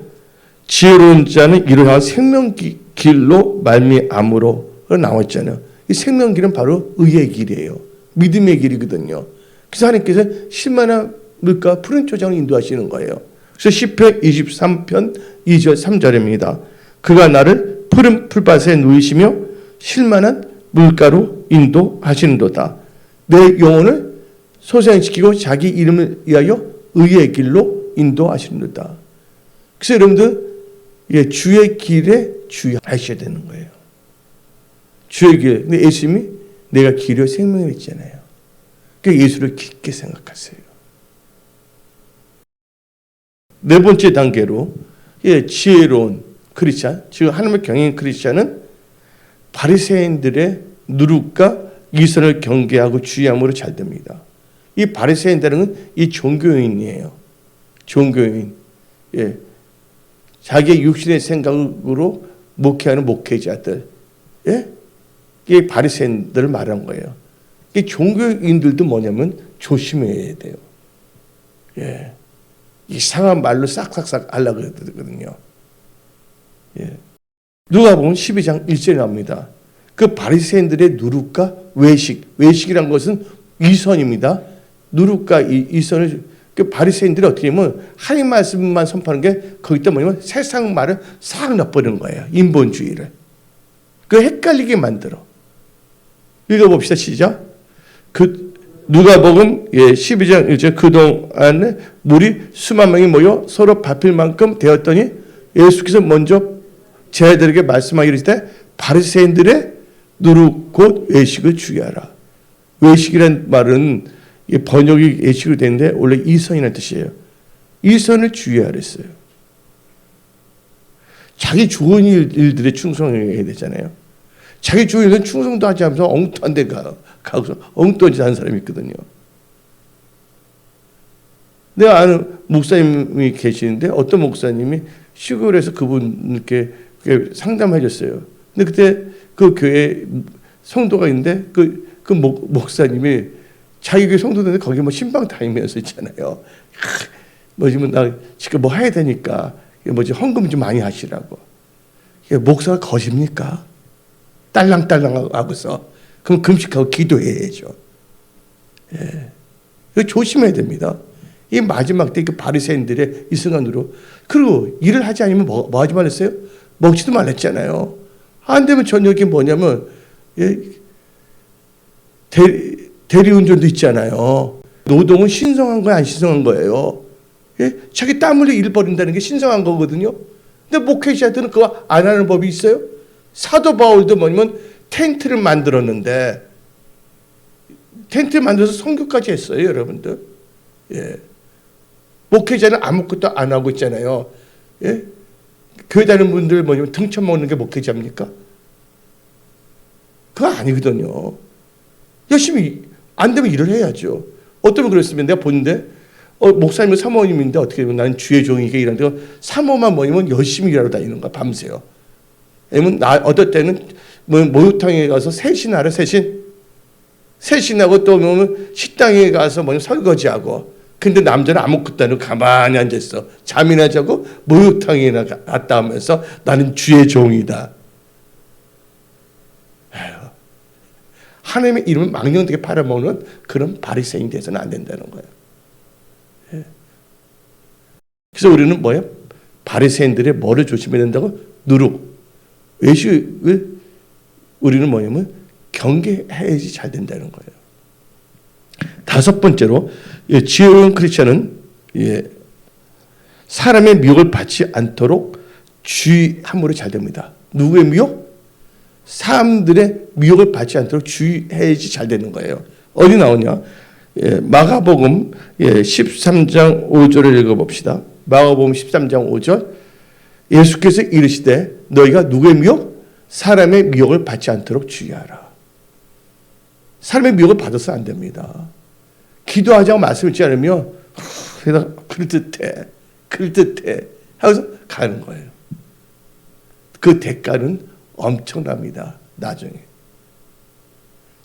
지혜로운 자는 이를 향한 생명길로 말미암으로 나와 있잖아요. 이 생명길은 바로 의의 길이에요. 믿음의 길이거든요. 그래서 하나님께서 실만한 물가 푸른 초장을 인도하시는 거예요. 그래서 시편 23편 2절 3절입니다. 그가 나를 푸른 풀밭에 누이시며 실만한 물가로 인도하시는도다. 내 영혼을 소생시키고 자기 이름을 위하여 의의 길로 인도하시는도다. 그래서 여러분들 주의 길에 주의하셔야 되는 거예요. 주의 길. 근데 예수님이 내가 길이요 생명을 있잖아요. 그러니까 예수를 깊게 생각하세요. 네 번째 단계로 지혜로운 크리스찬, 즉 하나님을 경외하는 크리스찬은 바리새인들의 누룩과 이선을 경계하고 주의함으로 잘 됩니다. 이 바리새인들은 이 종교인이에요. 종교인. 자기의 육신의 생각으로 목회하는 목회자들. 이게 바리새인들을 말한 거예요. 이 종교인들도 뭐냐면 조심해야 돼요. 이상한 말로 싹싹싹 하려고 그러거든요. 누가복음 12장 1절에 나옵니다. 그 바리새인들의 누룩과 외식이란 것은 위선입니다. 누룩과 이선을 그 바리새인들이 어떻게 하면 하나님 말씀만 선포하는 게 거기다 뭐냐면 세상 말을 싹 넣어버리는 거예요. 인본주의를. 그 헷갈리게 만들어. 읽어봅시다. 시작. 누가복음 12장 1절 그동안에 물이 수만 명이 모여 서로 밟힐 만큼 되었더니 예수께서 먼저 제자들에게 말씀하기를 이르시되 바리새인들의 누룩 곧 외식을 주의하라. 외식이란 말은 번역이 외식으로 되는데 원래 이선이라는 뜻이에요. 이선을 주의하랬어요. 자기 좋은 일들에 충성해야 되잖아요. 자기 좋은 일은 충성도 하지 않으면서 엉뚱한 데 가서 엉뚱한 짓 하는 사람이 있거든요. 내가 아는 목사님이 계시는데 어떤 목사님이 시골에서 그분께 상담해 줬어요. 근데 그때 그 교회 성도가 있는데 그 목사님이 자기 교회 성도인데 거기 뭐 신방 다니면서 있잖아요. 뭐지만 나 지금 뭐 해야 되니까 뭐지 헌금 좀 많이 하시라고. 목사가 거짓입니까? 딸랑딸랑 하고서 그럼 금식하고 기도해야죠. 이거 조심해야 됩니다. 이 마지막 때 그 바리새인들의 이 순간으로 그리고 일을 하지 않으면 뭐 하지 말랬어요? 먹지도 말랬잖아요. 안 되면 저녁에 뭐냐면 대리운전도 있잖아요. 노동은 신성한 거야 안 신성한 거예요? 자기 땀 흘려 일 벌인다는 게 신성한 거거든요. 근데 목회자들은 그거 안 하는 법이 있어요? 사도 바울도 뭐냐면 텐트를 만들었는데 텐트 만들어서 선교까지 했어요, 여러분들. 목회자는 아무것도 안 하고 있잖아요. 교회 다니는 분들 뭐냐면 등쳐 먹는 게 목회자입니까? 그거 아니거든요. 열심히 안 되면 일을 해야죠. 어떤 분 그랬으면 내가 보는데 목사님은 사모님인데 어떻게 보면 나는 주의 종이게 일하는데 사모만 모이면 열심히 일하러 다니는 거야, 밤새요. 왜냐면 어떨 때는 목욕탕에 가서 세신 하러 세신하고 또 오면 식당에 가서 설거지하고. 근데 남자는 아무것도 안 하고 가만히 앉아있어. 잠이나 자고 목욕탕이나 갔다 오면서 나는 주의 종이다. 하나님의 이름을 망령되게 팔아먹는 그런 바리새인이 돼서는 안 된다는 거예요. 그래서 우리는 뭐예요? 바리새인들의 뭐를 조심해야 된다고? 누룩, 외식을 우리는 뭐냐면 경계해야지 잘 된다는 거예요. 다섯 번째로 지혜로운 크리스천은 사람의 미혹을 받지 않도록 주의함으로 잘 됩니다. 누구의 미혹? 사람들의 미혹을 받지 않도록 주의해야지 잘 되는 거예요. 어디 나오냐? 마가복음 13장 5절을 읽어봅시다. 마가복음 13장 5절. 예수께서 이르시되 너희가 누구의 미혹? 사람의 미혹을 받지 않도록 주의하라. 사람의 미혹을 받아서 안 됩니다. 기도하자고 말씀을 듣지 않으면 그럴듯해 하면서 가는 거예요. 그 대가는 엄청납니다. 나중에.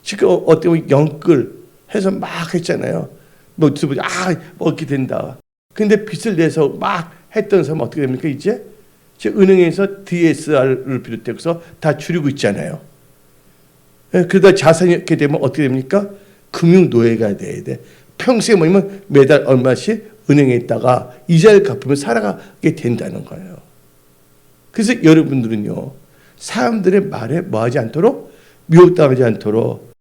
지금 어떻게 보면 영끌 해서 막 했잖아요. 이렇게 된다. 근데 빚을 내서 막 했던 사람은 어떻게 됩니까? 이제 은행에서 DSR을 비롯해서 다 줄이고 있잖아요. 그러다 자산이 이렇게 되면 어떻게 됩니까? 금융노예가 돼야 돼. 평소에 뭐냐면 매달 얼마씩 은행에 있다가 이자를 갚으면 살아가게 된다는 거예요. 그래서 여러분들은요, 사람들의 말에 뭐하지 않도록, 미혹당하지 않도록,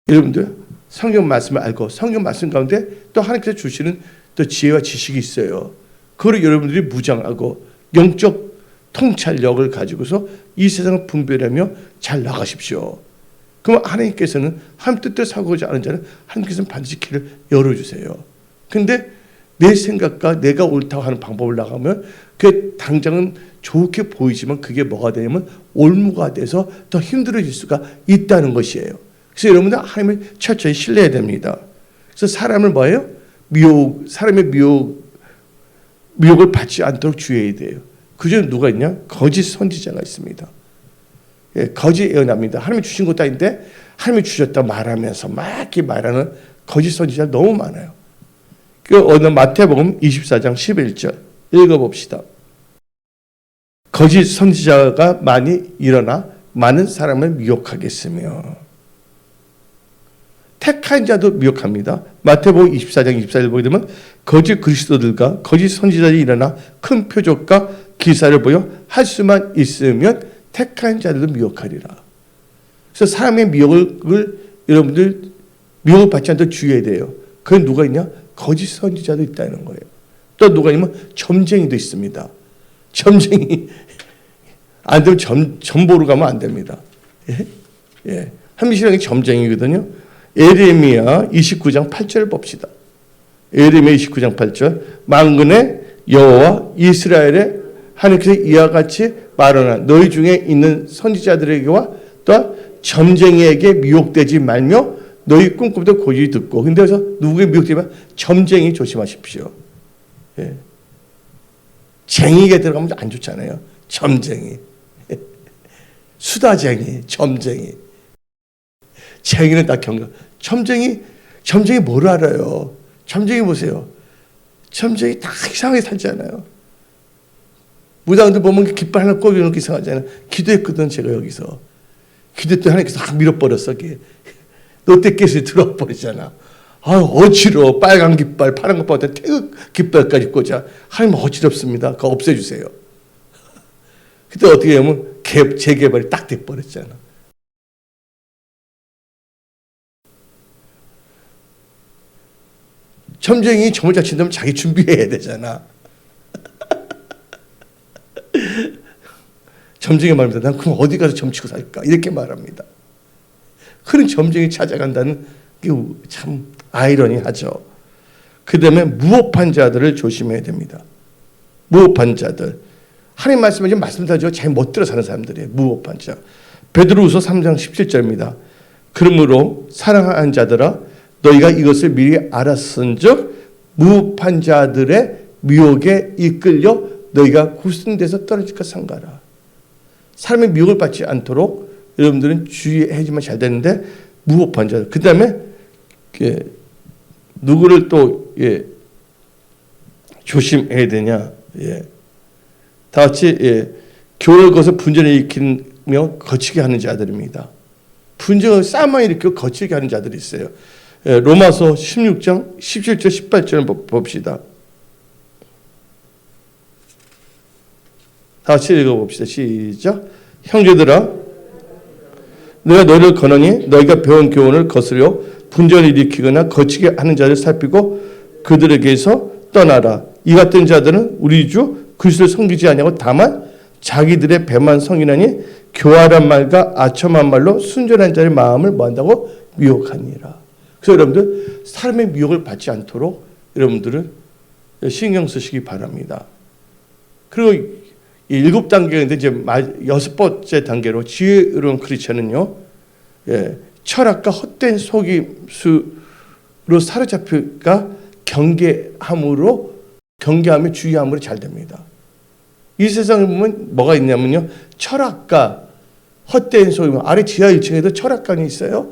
여러분들 성경 말씀을 알고 성경 말씀 가운데 또 하나님께서 주시는 또 지혜와 지식이 있어요. 그걸 여러분들이 무장하고 영적 통찰력을 가지고서 이 세상을 분별하며 잘 나가십시오. 그럼 하나님께서는 하나님 뜻대로 살고자 하는 자는 하나님께서는 반드시 길을 열어주세요. 근데 내 생각과 내가 옳다고 하는 방법을 나가면 그게 당장은 좋게 보이지만 그게 뭐가 되냐면 올무가 돼서 더 힘들어질 수가 있다는 것이에요. 그래서 여러분들 하나님을 철저히 신뢰해야 됩니다. 그래서 사람을 뭐예요? 사람의 미혹을 받지 않도록 주의해야 돼요. 그중에 누가 있냐? 거짓 선지자가 있습니다. 거짓 예언합니다. 하나님이 주신 것도 아닌데 하나님이 주셨다 말하면서 막 이렇게 말하는 거짓 선지자가 너무 많아요. 오늘 마태복음 24장 11절 읽어봅시다. 거짓 선지자가 많이 일어나 많은 사람을 미혹하겠으며. 택한 자도 미혹합니다. 마태복음 24장 24절 보게 되면 거짓 그리스도들과 거짓 선지자들이 일어나 큰 표적과 기사를 보여 할 수만 있으면 택한 자들도 미혹하리라. 그래서 사람의 미혹을 여러분들 미혹을 받지 않도록 주의해야 돼요. 그건 누가 있냐? 거짓 선지자도 있다는 거예요. 또 누가 있냐면 점쟁이도 있습니다. 점쟁이 안 되면 점보러 가면 안 됩니다. 한미신앙이 점쟁이거든요. 에레미야 29장 8절 봅시다. 에레미야 29장 8절. 만군의 여호와 이스라엘의 하나님께서 이와 같이 말하나 너희 중에 있는 선지자들에게와 또 점쟁이에게 미혹되지 말며 너희 꿈꾸도 고지 듣고. 근데 그래서 누구에 미혹되면 점쟁이 조심하십시오. 쟁이가 들어가면 안 좋잖아요. 점쟁이. 수다쟁이, 점쟁이. 쟁이는 다 경계. 점쟁이 뭘 알아요? 점쟁이 보세요. 점쟁이 다 이상하게 살잖아요. 무당들 보면 깃발 하나 꽂아놓고 이상하잖아요. 기도했거든, 제가 여기서. 기도 때 하나님께서 다 밀어버렸어. 롯데캐슬 들어와 버리잖아. 어지러워. 빨간 깃발, 파란 깃발, 태극 깃발까지 꽂아. 하나님 어지럽습니다. 그거 없애주세요. 그때 어떻게 하면 재개발이 딱 돼버렸잖아. 점쟁이 점을 잘 친다면 자기 준비해야 되잖아. 점쟁이 말입니다. 난 그럼 어디 가서 점치고 살까? 이렇게 말합니다. 그런 점쟁이 찾아간다는 게 참 아이러니하죠. 그 다음에 무법한 자들을 조심해야 됩니다. 무법한 자들. 하나님 말씀을 말씀하죠. 잘 못 들어 사는 사람들이에요. 무법한 자. 베드로후서 3장 17절입니다. 그러므로 사랑하는 자들아 너희가 이것을 미리 알았은즉 무법한 자들의 미혹에 이끌려 너희가 굳은 데서 떨어질까 삼가라. 사람의 미혹을 받지 않도록 여러분들은 주의해야지만 잘 되는데, 무법한 자들. 그 다음에 누구를 또 조심해야 되냐. 다 같이 교를 거서 분쟁을 일으키며 거치게 하는 자들입니다. 분쟁을 싸움만 일으키고 거치게 하는 자들이 있어요. 로마서 16장 17절 18절을 봅시다. 다 같이 읽어봅시다. 시작. 형제들아, 내가 너희를 권하니 너희가 배운 교훈을 거스려 분쟁을 일으키거나 거치게 하는 자를 살피고 그들에게서 떠나라. 이 같은 자들은 우리 주 그리스도를 섬기지 아니하고 다만 자기들의 배만 성인하니 교활한 말과 아첨한 말로 순전한 자의 마음을 뭐한다고? 미혹하니라. 그래서 여러분들 사람의 미혹을 받지 않도록 여러분들은 신경 쓰시기 바랍니다. 그리고 7단계인데 이제 6번째 단계로 지혜로운 크리스천은요, 철학과 헛된 속임수로 사로잡힐까 경계함에 주의함으로 잘 됩니다. 이 세상에 보면 뭐가 있냐면요, 철학과 헛된 속임, 아래 지하 1층에도 철학관이 있어요.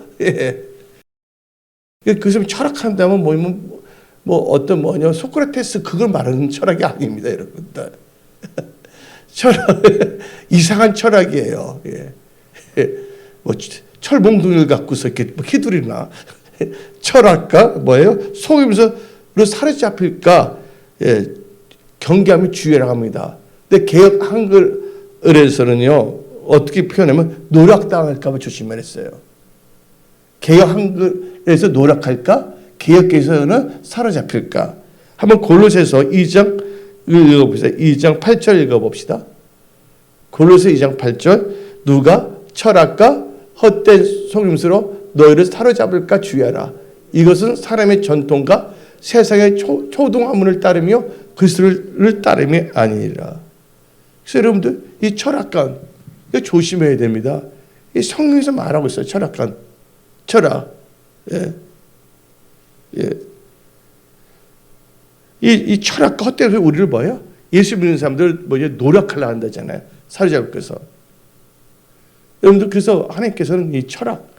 그 사람 철학한다면 어떤 소크라테스 그걸 말하는 철학이 아닙니다, 여러분들. 철학 이상한 철학이에요. 철몽둥이를 갖고서 이렇게 휘두르나 철학과 속임수로 사로잡힐까 경계하며 주의하라고 합니다. 근데 개혁 한글에서는요 어떻게 표현하면 노력당할까 봐 조심을 했어요. 개혁 한글에서 노력할까, 개혁에서는 사로잡힐까. 한번 골로새서 2장 읽어봅시다. 2장 8절 읽어봅시다. 골로새 2장 8절. 누가 철학과 헛된 속임수로 너희를 사로잡을까 주의하라. 이것은 사람의 전통과 세상의 초동화문을 따르며 그리스도를 따름이 아니라. 그래서 여러분들 이 철학관 이거 조심해야 됩니다. 이 성경에서 말하고 있어요. 철학관, 철학. 이 철학과 헛되게 우리를 뭐예요? 예수 믿는 사람들 노력하려 한다잖아요. 사로잡을 것서. 여러분들 그래서 하나님께서는 이 철학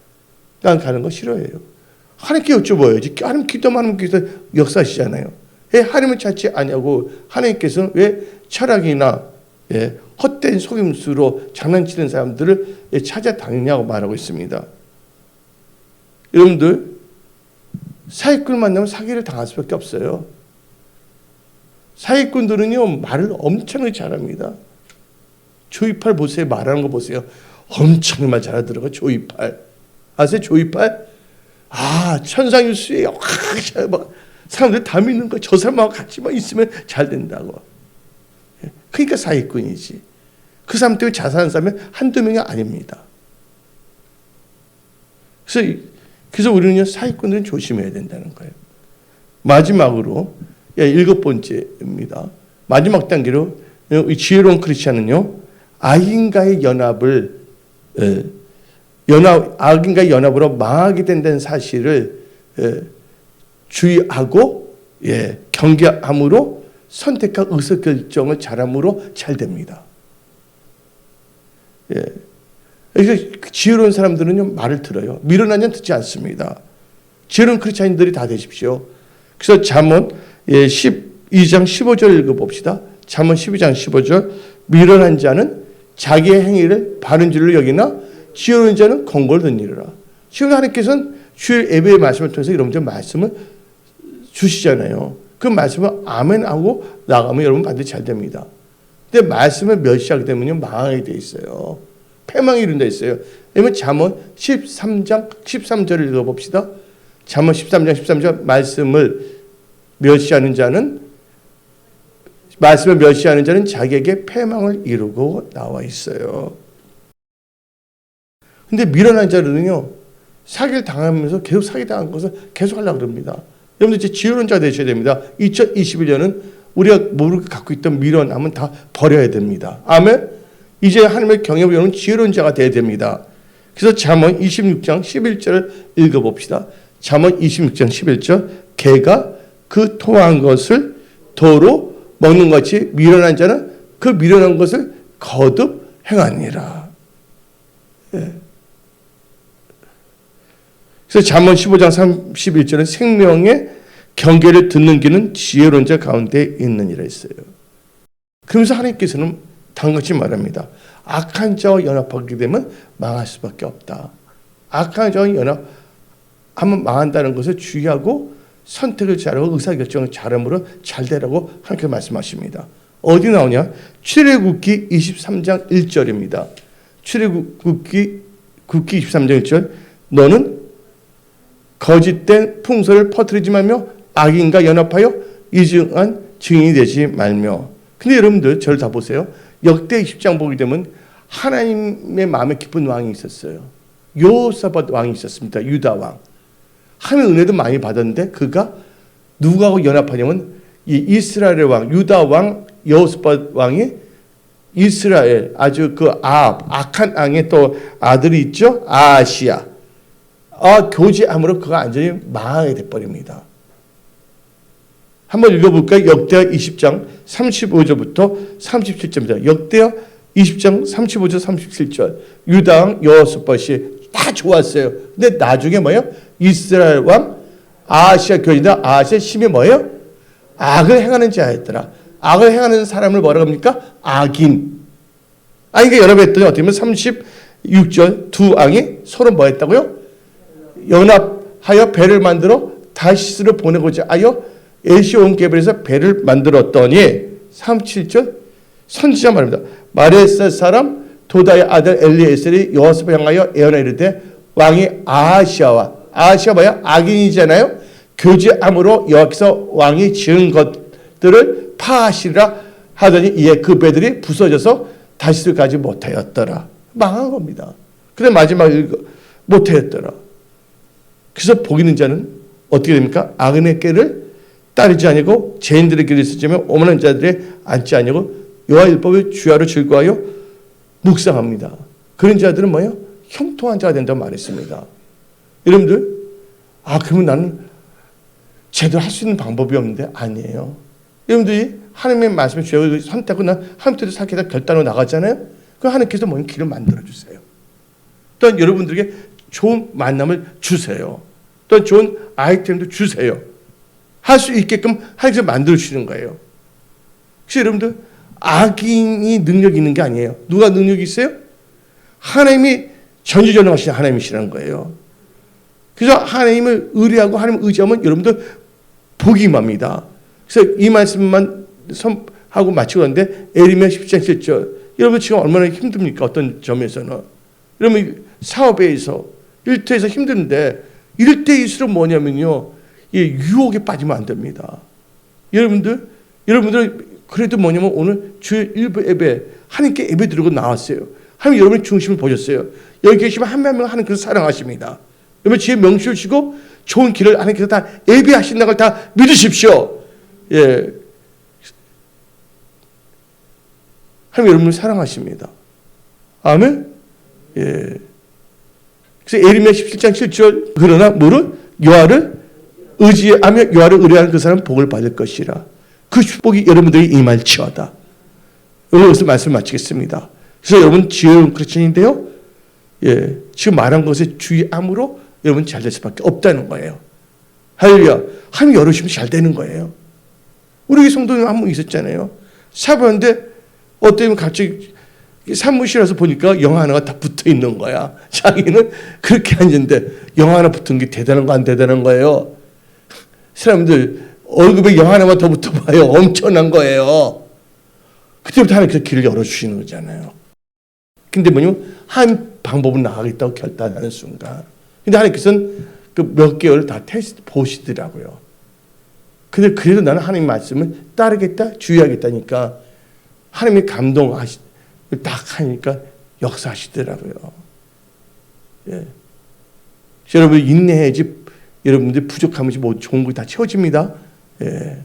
가는 거 싫어해요. 하나님께 여쭤봐야지. 하나님 기도만 하면 기도 역사하시잖아요. 왜 하나님을 찾지 않냐고. 하나님께서는 왜 철학이나 헛된 속임수로 장난치는 사람들을 찾아다니냐고 말하고 있습니다. 여러분들 사기꾼 만나면 사기를 당할 수밖에 없어요. 사기꾼들은요 말을 엄청나게 잘합니다. 조이팔 보세요. 말하는 거 보세요. 엄청 말 잘하더라고요. 조이팔 아세요? 조이팔? 천상일수예요. 사람들 다 믿는 거. 저 사람하고 같이만 있으면 잘 된다고. 그러니까 사기꾼이지. 그 사람 때문에 자살하는 사람이 한두 명이 아닙니다. 그래서 우리는 사기꾼들은 조심해야 된다는 거예요. 마지막으로 7번째입니다. 마지막 단계로 이 지혜로운 크리스찬은요, 악인과의 연합으로 망하게 된다는 사실을 주의하고 경계함으로 선택과 의사결정을 잘함으로 잘 됩니다. 그래서 지혜로운 사람들은요 말을 들어요. 미련한 자는 듣지 않습니다. 지혜로운 크리스찬들이 다 되십시오. 그래서 잠언 12장 15절 읽어봅시다. 잠언 12장 15절. 미련한 자는 자기의 행위를 바른 줄로 여기나 지혜로운 자는 권고를 듣느니라. 지금 하나님께서는 주일 예배의 말씀을 통해서 여러분들 말씀을 주시잖아요. 그 말씀을 아멘하고 나가면 여러분 반드시 잘 됩니다. 근데 말씀을 멸시하게 되면요 망하게 돼 있어요. 패망이 이룬다 있어요. 왜냐면 잠언 13장 13절을 읽어봅시다. 잠언 13장 13절. 말씀을 멸시하는 자는 자기에게 패망을 이루고 나와 있어요. 근데 미련한 자들은요 사기를 당하면서 계속 사기당한 것을 계속 하려고 합니다. 여러분들 이제 지혜로운 자가 되셔야 됩니다. 2021년은 우리가 모르게 갖고 있던 미련함은 다 버려야 됩니다. 아멘. 이제 하나님의 경외하고 여러분 지혜로운 자가 되어야 됩니다. 그래서 잠언 26장 11절 읽어봅시다. 잠언 26장 11절. 개가 그 토한 것을 도로 먹는 것이 미련한 자는 그 미련한 것을 거듭 행하니라. 예. 그래서 잠언 15장 31절은 생명의 경계를 듣는 귀는 지혜로운 자 가운데 있느니라 했어요. 그러면서 하나님께서는 당같이 말합니다. 악한 자와 연합하게 되면 망할 수밖에 없다. 악한 자와 연합하면 망한다는 것을 주의하고 선택을 잘하고 의사결정을 잘함으로 잘 되라고 하나님께서 말씀하십니다. 어디 나오냐? 출애굽기 23장 1절입니다. 출애굽기 23장 1절 너는 거짓된 풍설을 퍼뜨리지 말며 악인과 연합하여 이중한 증인이 되지 말며. 근데 여러분들 저를 다 보세요. 역대 20장 보게 되면 하나님의 마음에 깊은 왕이 있었어요. 여호사밧 왕이 있었습니다. 유다 왕. 하나님의 은혜도 많이 받았는데 그가 누구하고 연합하냐면 이 이스라엘의 왕, 유다 왕 여호사밧 왕이 이스라엘 아주 그 악한 왕의 또 아들이 있죠. 아하시야. 교제함으로 그가 완전히 망하게 돼버립니다. 한번 읽어볼까요? 역대하 20장 35절부터 37절입니다. 역대하 20장 35절 37절. 유다 왕 여호사밧이 다 좋았어요. 근데 나중에 뭐예요? 이스라엘 왕 아하시아 교인다. 아하시아 심이 뭐예요? 악을 행하는 자였더라. 악을 행하는 사람을 뭐라고 합니까? 악인. 그러니까 여러분 했더니 어떻게 보면 36절 두 왕이 서로 뭐 했다고요? 연합하여 배를 만들어 다시스를 보내고자 하여 에시온 게벨에서 배를 만들었더니 37절 선지자 말입니다. 마레스 사람 도다의 아들 엘리에셀이 여호사밧 향하여 예언하여 이르되 왕이 아하시아와 뭐야? 악인이잖아요. 교제함으로 여호와께서 왕이 지은 것들을 파하시리라 하더니 이에 그 배들이 부서져서 다시스를 가지 못하였더라. 망한 겁니다. 근데 마지막에 못하였더라. 그래서 복 있는 자는 어떻게 됩니까? 악인의 길을 따르지 아니고 죄인들의 길을 쓰지만 오만한 자들의 앉지 아니고 여호와 율법을 주야로 즐거워하여 묵상합니다. 그런 자들은 뭐예요? 형통한 자가 된다고 말했습니다. 여러분들, 그러면 나는 제대로 할 수 있는 방법이 없는데 아니에요. 여러분들이 하나님의 말씀을 주야로 선택하고 난 하나님께서 살겠다 결단으로 나가잖아요. 그 하나님께서 뭔 길을 만들어주세요. 또한 여러분들에게 좋은 만남을 주세요. 또 좋은 아이템도 주세요. 할 수 있게끔 하나님께서 만들어주시는 거예요. 혹시 여러분들 악인이 능력이 있는 게 아니에요. 누가 능력이 있어요? 하나님이 전지전능하신 하나님이시라는 거예요. 그래서 하나님을 의뢰하고 하나님을 의지하면 여러분들 복이 임합니다. 그래서 이 말씀만 하고 마치고 가는데 에레미야 10장 7절 여러분 지금 얼마나 힘듭니까? 어떤 점에서는 여러분 사업에서 일터에서 힘든데 이럴 때일수록 뭐냐면요. 유혹에 빠지면 안 됩니다. 여러분들 그래도 뭐냐면 오늘 주일 일부 예배 하나님께 예배 드리고 나왔어요. 하나님 여러분의 중심을 보셨어요. 여기 계시면 한 명 하나님께서 사랑하십니다. 여러분 지혜 명수를 주시고 좋은 길을 하나님께서 다 예배하신다는 걸 다 믿으십시오. 예. 하나님 여러분을 사랑하십니다. 아멘. 예. 그래서 에레미야 17장 7절 그러나 뭐를 여호와를 의지하며 여호와를 의뢰하는 그 사람은 복을 받을 것이라. 그 축복이 여러분들이 임할지어다. 오늘 여기서 말씀을 마치겠습니다. 그래서 여러분 지혜로운 크리스천인데요. 예, 지금 말한 것에 주의함으로 여러분 잘 될 수밖에 없다는 거예요. 할렐루야. 하나님 열으시면 잘 되는 거예요. 우리 성도님 한 분 있었잖아요. 사모하는데 어떤 갑자기 사무실에서 보니까 영화 하나가 다 붙어 있는 거야. 자기는 그렇게 앉았는데 영화 하나 붙은 게 대단한 거 안 대단한 거예요. 사람들 월급에 영화 하나만 더 붙어봐요. 엄청난 거예요. 그때부터 하나님께서 길을 열어주시는 거잖아요. 근데 뭐냐면 한 방법은 나가겠다고 결단하는 순간. 근데 하나님께서는 그 몇 개월 다 테스트 보시더라고요. 근데 그래도 나는 하나님 말씀을 따르겠다, 주의하겠다니까 하나님이 딱 하니까 역사하시더라고요. 예. 여러분 인내해야지 여러분들 부족함이 뭐 좋은 거 다 채워집니다. 예.